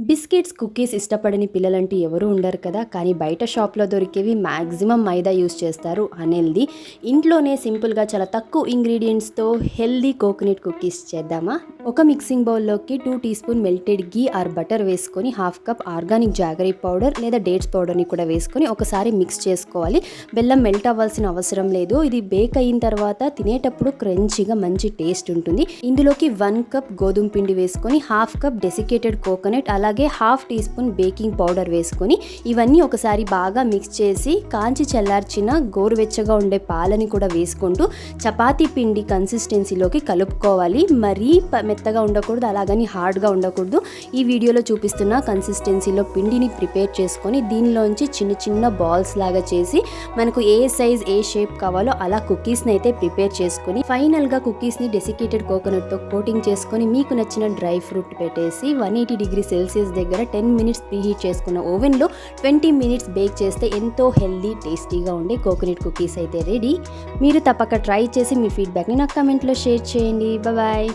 Biscuits, cookies ఇష్టపడని పిల్లలంటూ ఎవరు ఉండరు కదా. కానీ బయట షాప్లో దొరికేవి మ్యాక్సిమం మైదా యూస్ చేస్తారు. హెల్దీ ఇంట్లోనే సింపుల్గా చాలా తక్కువ ఇంగ్రీడియంట్స్తో హెల్దీ కోకోనట్ కుకీస్ చేద్దామా? ఒక మిక్సింగ్ బౌల్లోకి 2 teaspoon melted ghee or butter వేసుకొని 1/2 కప్ ఆర్గానిక్ జాగరీ పౌడర్ లేదా డేట్స్ పౌడర్ని కూడా వేసుకొని ఒకసారి మిక్స్ చేసుకోవాలి. బెల్లం మెల్ట్ అవ్వాల్సిన అవసరం లేదు. ఇది బేక్ అయిన తర్వాత తినేటప్పుడు క్రంచీగా మంచి టేస్ట్ ఉంటుంది. ఇందులోకి 1 కప్ గోధుమ పిండి వేసుకొని 1/2 కప్ డెసికేటెడ్ కోకోనట్ అలాగే 1/2 టీ స్పూన్ బేకింగ్ పౌడర్ వేసుకొని ఇవన్నీ ఒకసారి బాగా మిక్స్ చేసి కాంచి చల్లార్చిన గోరువెచ్చగా ఉండే పాలని కూడా వేసుకుంటూ చపాతీ పిండి కన్సిస్టెన్సీలోకి కలుపుకోవాలి. మరీ మెత్తగా ఉండకూడదు, అలాగని హార్డ్గా ఉండకూడదు. ఈ వీడియోలో చూపిస్తున్న కన్సిస్టెన్సీలో పిండిని ప్రిపేర్ చేసుకొని దీనిలోంచి చిన్న చిన్న బాల్స్ లాగా చేసి మనకు ఏ సైజ్ ఏ షేప్ కావాలో అలా కుకీస్ని అయితే ప్రిపేర్ చేసుకొని ఫైనల్గా కుకీస్ని డెసికేటెడ్ కోకోనట్తో కోటింగ్ చేసుకొని మీకు నచ్చిన డ్రై ఫ్రూట్ పెట్టేసి 180 డిగ్రీ సెల్సియస్ దగ్గర 10 మినిట్స్ ప్రీహీట్ చేసుకున్న ఓవెన్లో 20 మినిట్స్ బేక్ చేస్తే ఎంతో హెల్దీ టేస్టీగా ఉండే కోకోనట్ కుకీస్ అయితే రెడీ. మీరు తప్పక ట్రై చేసి మీ ఫీడ్బ్యాక్ని నాకు కామెంట్లో షేర్ చేయండి. బాయ్.